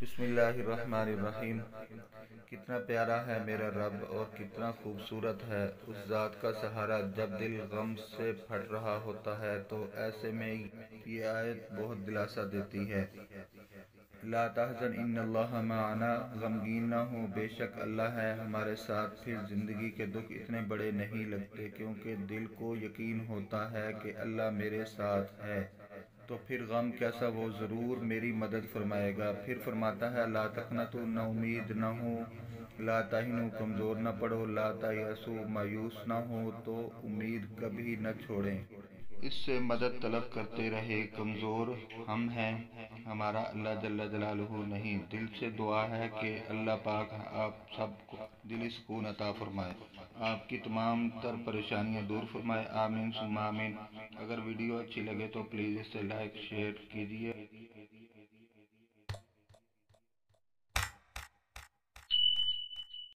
بسم اللہ الرحمن الرحیم۔ کتنا پیارا ہے میرا رب اور کتنا خوبصورت ہے اس ذات کا سہارا جب دل غم سے پھٹ رہا ہوتا ہے تو ایسے میں یہ آیت بہت دلاسا دیتی ہے۔ لا تحزن ان اللہ معنا، غمگین نہ ہو، بے شک اللہ ہے ہمارے ساتھ۔ پھر زندگی کے دکھ اتنے بڑے نہیں لگتے کیونکہ دل کو یقین ہوتا ہے کہ اللہ میرے ساتھ ہے، تو پھر غم کیسا وہ ضرور میری مدد فرمائے گا۔ پھر فرماتا ہے لا تقنطوا، نہ امید نہ ہو، لا تہنوا، کمزور نہ پڑو، لا تیأسوا، مایوس نہ ہو، تو امید کبھی نہ چھوڑیں۔ اس سے مدد طلب کرتے رہے۔ کمزور ہم ہیں، ہمارا اللہ جل جلالہ نہیں۔ دل سے دعا ہے کہ اللہ پاک آپ سب کو دلی سکون عطا فرمائے، آپ کی تمام تر پریشانیاں دور فرمائے، آمین ثم آمین۔ اگر ویڈیو اچھی لگے تو پلیز اسے لائک شیئر کیجیے۔